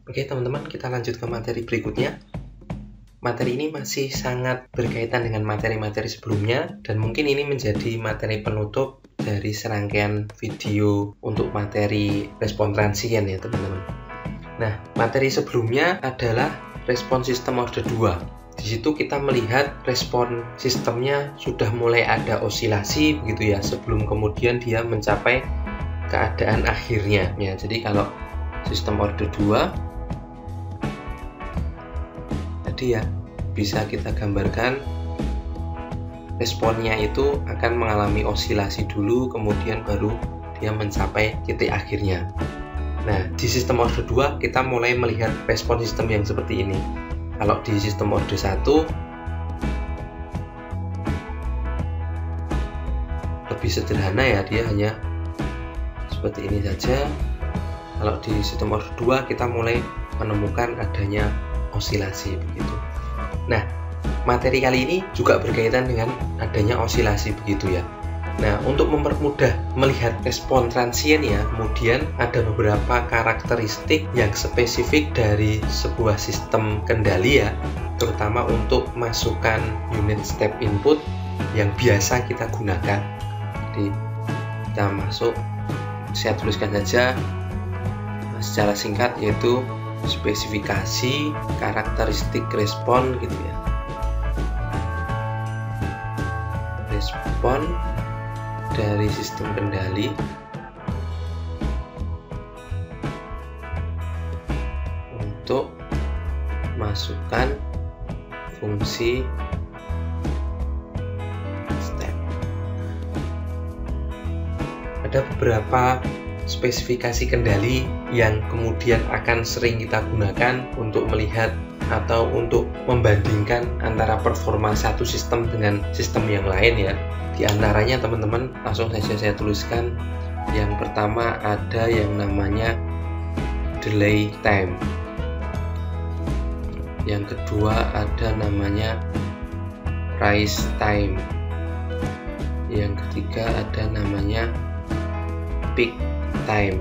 Oke teman-teman, kita lanjut ke materi berikutnya. Materi ini masih sangat berkaitan dengan materi-materi sebelumnya, dan mungkin ini menjadi materi penutup dari serangkaian video untuk materi respon transien ya teman-teman. Nah, materi sebelumnya adalah respon sistem order 2. Di situ kita melihat respon sistemnya sudah mulai ada osilasi begitu ya, sebelum kemudian dia mencapai keadaan akhirnya ya. Jadi kalau sistem order 2 tadi ya, bisa kita gambarkan responnya itu akan mengalami osilasi dulu, kemudian baru dia mencapai titik akhirnya. Nah, di sistem order 2 kita mulai melihat respon sistem yang seperti ini. Kalau di sistem order 1 lebih sederhana ya, dia hanya seperti ini saja. Kalau di sistem order 2 kita mulai menemukan adanya osilasi begitu. Nah, materi kali ini juga berkaitan dengan adanya osilasi begitu ya. Nah, untuk mempermudah melihat respon transien ya, kemudian ada beberapa karakteristik yang spesifik dari sebuah sistem kendali ya, terutama untuk masukan unit step input yang biasa kita gunakan. Jadi kita masuk, saya tuliskan saja secara singkat, yaitu spesifikasi karakteristik respon gitu ya. Respon dari sistem kendali untuk masukkan fungsi step. Ada beberapa spesifikasi kendali yang kemudian akan sering kita gunakan untuk melihat atau untuk membandingkan antara performa satu sistem dengan sistem yang lain ya. Di antaranya teman-teman langsung saja saya tuliskan. Yang pertama ada yang namanya delay time. Yang kedua ada namanya rise time. Yang ketiga ada namanya peak time.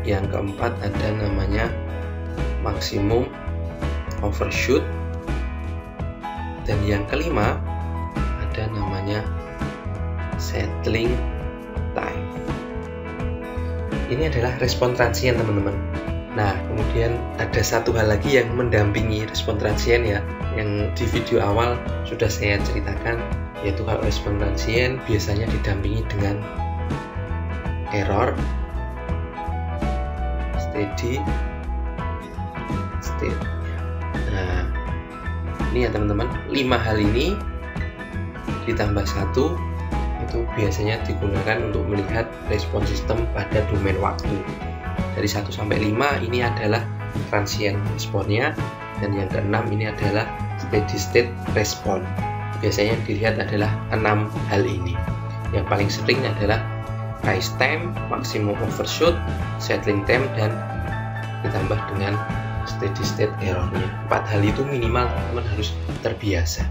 Yang keempat ada namanya maksimum overshoot, dan yang kelima ada namanya settling time. Ini adalah respon transien teman-teman. Nah, kemudian ada satu hal lagi yang mendampingi respon transien ya, yang di video awal sudah saya ceritakan, yaitu kalau respon transien biasanya didampingi dengan error, steady state. Nah, ini ya teman-teman, 5 hal ini ditambah 1 itu biasanya digunakan untuk melihat respon sistem pada domain waktu. Dari 1 sampai 5 ini adalah transient responnya, dan yang keenam ini adalah steady state respon. Biasanya dilihat adalah 6 hal ini. Yang paling sering adalah rise time, maximum overshoot, settling time, dan ditambah dengan steady state errornya. 4 hal itu minimal teman-teman harus terbiasa.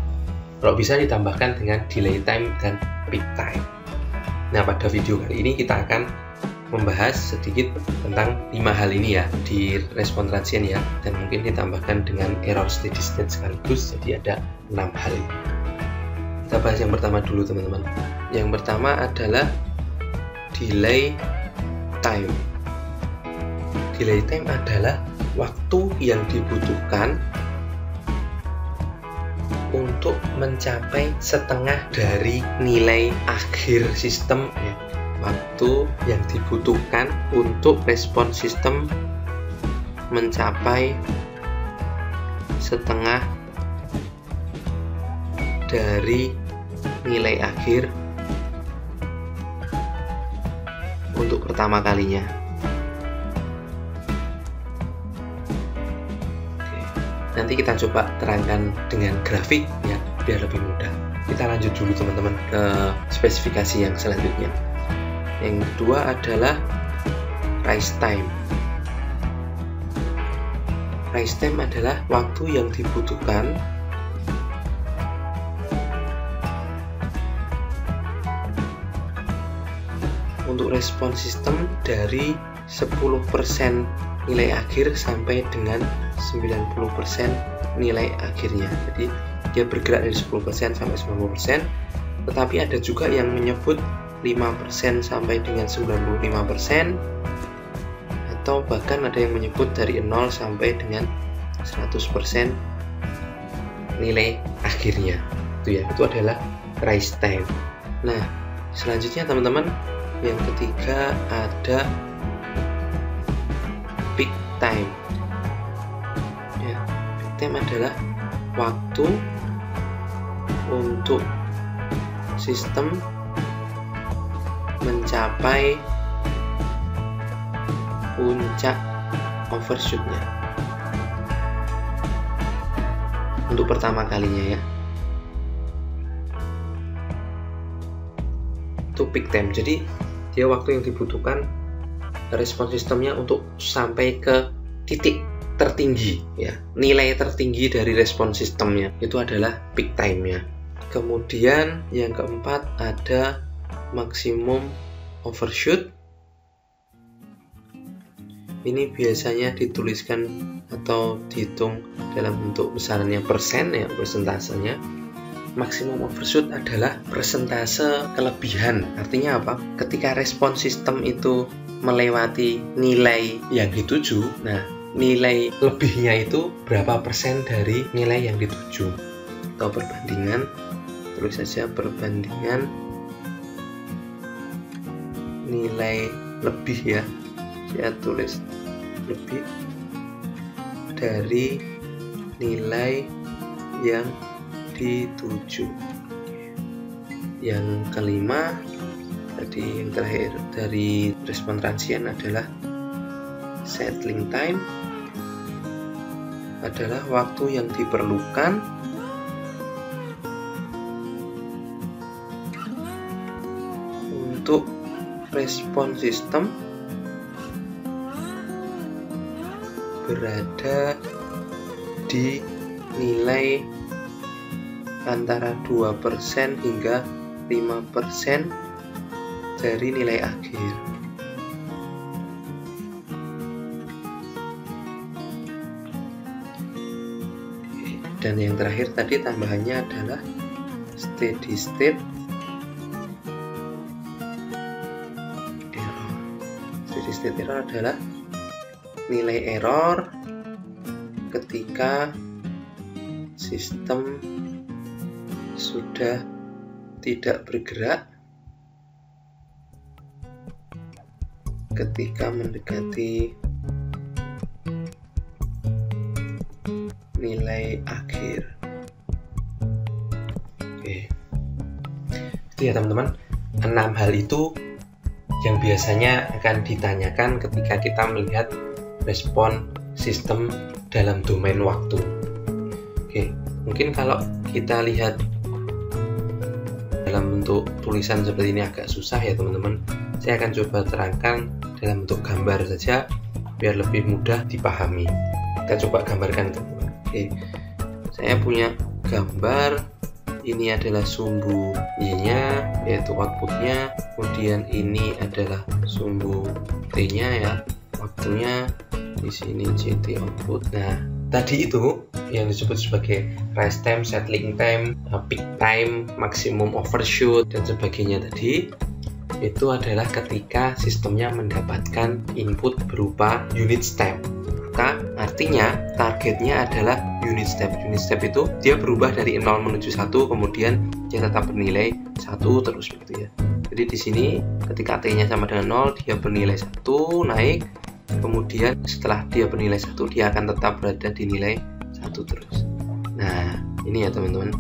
Kalau bisa ditambahkan dengan delay time dan peak time. Nah, pada video kali ini kita akan membahas sedikit tentang 5 hal ini ya di respon transien ya, dan mungkin ditambahkan dengan error steady state sekaligus, jadi ada 6 hal ini. Kita bahas yang pertama dulu teman-teman. Yang pertama adalah delay time. Delay time adalah waktu yang dibutuhkan untuk mencapai setengah dari nilai akhir sistem ya. Waktu yang dibutuhkan untuk respon sistem mencapai setengah dari nilai akhir untuk pertama kalinya. Oke. Nanti kita coba terangkan dengan grafik ya, biar lebih mudah. Kita lanjut dulu teman-teman ke spesifikasi yang selanjutnya. Yang kedua adalah rise time. Rise time adalah waktu yang dibutuhkan untuk respon sistem dari 10% nilai akhir sampai dengan 90% nilai akhirnya. Jadi dia bergerak dari 10% sampai 90%, tetapi ada juga yang menyebut 5% sampai dengan 95%, atau bahkan ada yang menyebut dari 0 sampai dengan 100% nilai akhirnya. Itu adalah rise time. Nah, selanjutnya teman-teman, yang ketiga ada peak time. Ya, peak time adalah waktu untuk sistem mencapai puncak overshootnya untuk pertama kalinya ya. Itu peak time. Jadi dia waktu yang dibutuhkan respon sistemnya untuk sampai ke titik tertinggi ya, nilai tertinggi dari respon sistemnya itu adalah peak time-nya. Kemudian yang keempat ada maksimum overshoot. Ini biasanya dituliskan atau dihitung dalam bentuk misalnya persen ya, persentasenya. Maksimum overshoot adalah persentase kelebihan. Artinya apa? Ketika respon sistem itu melewati nilai yang dituju, nah nilai lebihnya itu berapa persen dari nilai yang dituju. Atau perbandingan, tulis saja perbandingan nilai lebih ya, saya tulis lebih dari nilai yang dituju. Yang kelima tadi, yang terakhir dari respon transient adalah settling time, adalah waktu yang diperlukan untuk respon sistem berada di nilai antara 2% hingga 5% dari nilai akhir. Dan yang terakhir tadi tambahannya adalah steady state error. Steady state error adalah nilai error ketika sistem sudah tidak bergerak ketika mendekati nilai akhir. Oke. Itu ya teman-teman, 6 hal itu yang biasanya akan ditanyakan ketika kita melihat respon sistem dalam domain waktu. Oke, mungkin kalau kita lihat dalam bentuk tulisan seperti ini agak susah ya teman-teman. Saya akan coba terangkan dalam bentuk gambar saja biar lebih mudah dipahami. Kita coba gambarkan teman-teman. Oke, saya punya gambar. Ini adalah sumbu Y-nya, yaitu outputnya. Kemudian ini adalah sumbu T-nya ya, waktunya. Di sini CT output. Nah, tadi itu yang disebut sebagai rise time, settling time, peak time, maximum overshoot dan sebagainya tadi, itu adalah ketika sistemnya mendapatkan input berupa unit step. Maka artinya targetnya adalah unit step. Unit step itu dia berubah dari 0 menuju 1, kemudian dia tetap bernilai 1 terus gitu ya. Jadi di sini ketika T-nya sama dengan 0, dia bernilai 1, naik. Kemudian setelah dia bernilai 1, dia akan tetap berada di nilai 1 terus. Nah, ini ya teman-teman.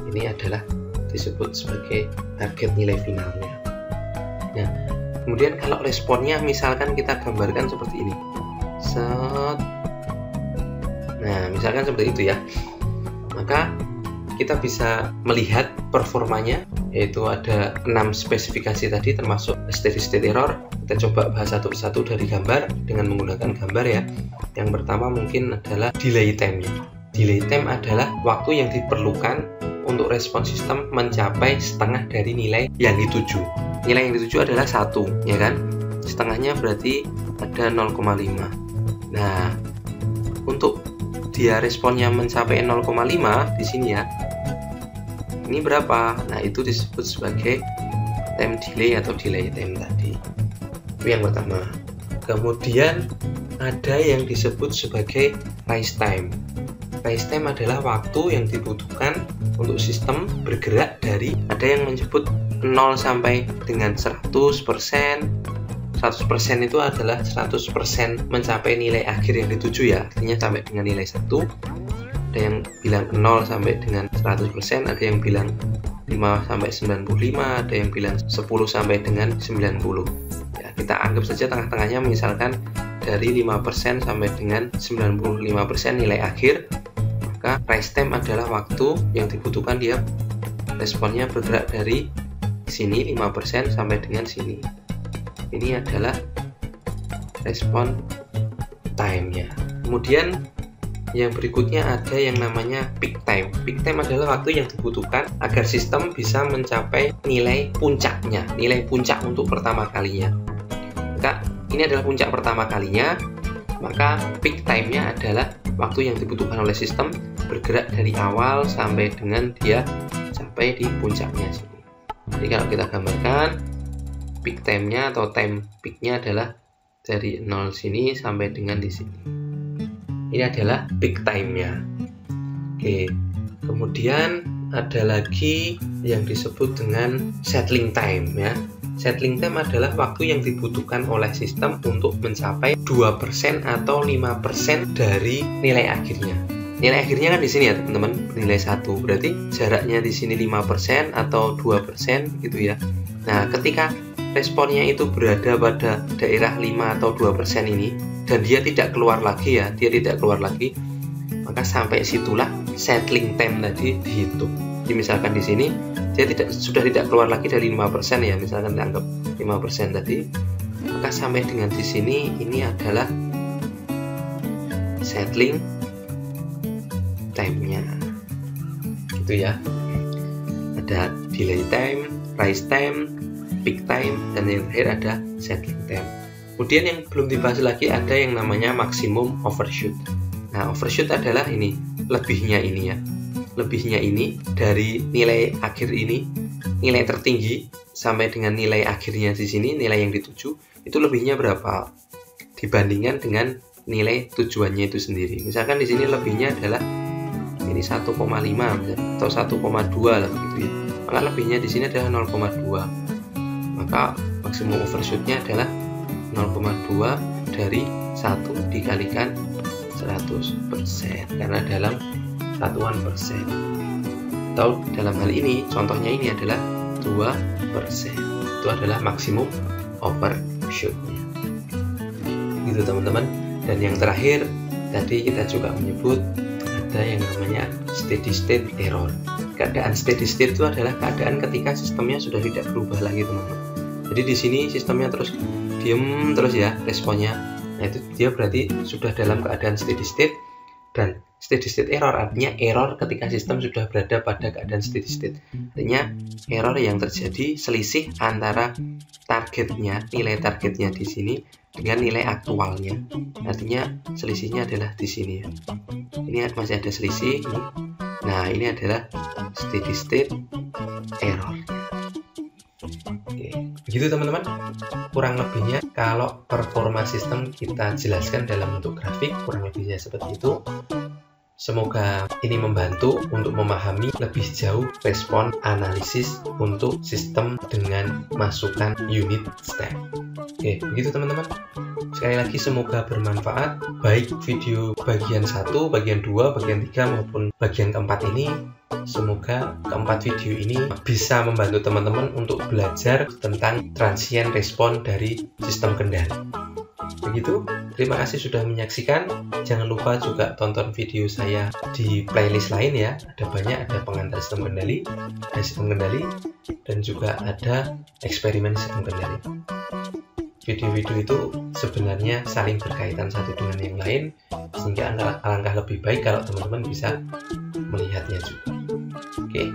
Ini adalah disebut sebagai target nilai finalnya. Nah, kemudian kalau responnya misalkan kita gambarkan seperti ini. Set. Nah, misalkan seperti itu ya. Maka kita bisa melihat performanya, yaitu ada 6 spesifikasi tadi termasuk steady state error. Kita coba bahas satu persatu dari gambar dengan menggunakan gambar ya. Yang pertama mungkin adalah delay time. Delay time adalah waktu yang diperlukan untuk respon sistem mencapai setengah dari nilai yang dituju. Nilai yang dituju adalah 1, ya kan? Setengahnya berarti ada 0,5. Nah, untuk dia responnya mencapai 0,5 di sini ya. Ini berapa? Nah, itu disebut sebagai time delay atau delay time tadi. Itu yang pertama. Kemudian ada yang disebut sebagai rise time. Rise time adalah waktu yang dibutuhkan untuk sistem bergerak dari, ada yang menyebut 0 sampai dengan 100%. 100% itu adalah 100% mencapai nilai akhir yang dituju ya, artinya sampai dengan nilai 1. Ada yang bilang 0 sampai dengan 100%, ada yang bilang 5 sampai 95, ada yang bilang 10 sampai dengan 90. Ya, kita anggap saja tengah-tengahnya, misalkan dari 5% sampai dengan 95% nilai akhir. Maka rise time adalah waktu yang dibutuhkan dia responnya bergerak dari sini 5% sampai dengan sini. Ini adalah respon time-nya. Kemudian yang berikutnya ada yang namanya peak time. Peak time adalah waktu yang dibutuhkan agar sistem bisa mencapai nilai puncaknya, nilai puncak untuk pertama kalinya. Maka ini adalah puncak pertama kalinya, maka peak time-nya adalah waktu yang dibutuhkan oleh sistem bergerak dari awal sampai dengan dia sampai di puncaknya sini. Jadi kalau kita gambarkan, peak time-nya atau time peak-nya adalah dari 0 sini sampai dengan di sini. Ini adalah peak time-nya. Oke, kemudian ada lagi yang disebut dengan settling time ya. Settling time adalah waktu yang dibutuhkan oleh sistem untuk mencapai 2% atau 5% dari nilai akhirnya. Nilai akhirnya kan di sini ya teman-teman, nilai 1. Berarti jaraknya di sini 5% atau 2% gitu ya. Nah, ketika responnya itu berada pada daerah 5 atau 2% ini dan dia tidak keluar lagi ya, maka sampai situlah settling time tadi dihitung. Jadi misalkan di sini dia sudah tidak keluar lagi dari 5% ya, misalkan dianggap 5% tadi, maka sampai dengan di sini ini adalah settling time-nya. Gitu ya. Ada delay time, rise time, peak time, dan yang terakhir ada settling time. Kemudian yang belum dibahas lagi ada yang namanya maximum overshoot. Nah, overshoot adalah ini, lebihnya ini ya. Lebihnya ini dari nilai akhir ini, nilai tertinggi sampai dengan nilai akhirnya di sini, nilai yang dituju, itu lebihnya berapa dibandingkan dengan nilai tujuannya itu sendiri. Misalkan di sini lebihnya adalah ini 1,5 atau 1,2 lah begitu ya. Maka lebihnya di sini adalah 0,2. Maka maksimum overshoot-nya adalah 0,2 dari 1 dikalikan 100%, karena dalam satuan persen. Atau dalam hal ini, contohnya ini adalah 2%. Itu adalah maksimum overshoot-nya. Gitu teman-teman. Dan yang terakhir, tadi kita juga menyebut ada yang namanya steady state error. Keadaan steady state itu adalah keadaan ketika sistemnya sudah tidak berubah lagi teman-teman. Jadi di sini sistemnya terus diem terus ya responnya. Nah itu dia berarti sudah dalam keadaan steady state. Dan steady state error artinya error ketika sistem sudah berada pada keadaan steady state. Artinya error yang terjadi selisih antara targetnya, nilai targetnya di sini dengan nilai aktualnya. Artinya selisihnya adalah di sini ya. Ini masih ada selisih ini. Nah, ini adalah steady state error. Oke, begitu teman-teman. Kurang lebihnya kalau performa sistem kita jelaskan dalam bentuk grafik, kurang lebihnya seperti itu. Semoga ini membantu untuk memahami lebih jauh respon analisis untuk sistem dengan masukan unit step. Oke, begitu teman-teman. Sekali lagi semoga bermanfaat, baik video bagian 1, bagian 2, bagian 3 maupun bagian keempat ini. Semoga keempat video ini bisa membantu teman-teman untuk belajar tentang transient respon dari sistem kendali. Begitu, terima kasih sudah menyaksikan. Jangan lupa juga tonton video saya di playlist lain ya. Ada banyak, ada pengantar sistem kendali, ada sistem kendali, dan juga ada eksperimen sistem kendali. Video-video itu sebenarnya saling berkaitan satu dengan yang lain, sehingga alangkah lebih baik kalau teman-teman bisa melihatnya juga. Oke,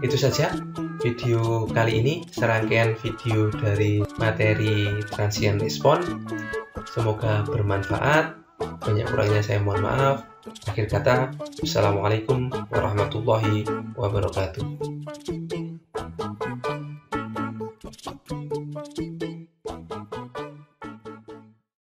itu saja video kali ini, serangkaian video dari materi transient respon. Semoga bermanfaat. Banyak kurangnya saya mohon maaf. Akhir kata, wassalamualaikum warahmatullahi wabarakatuh.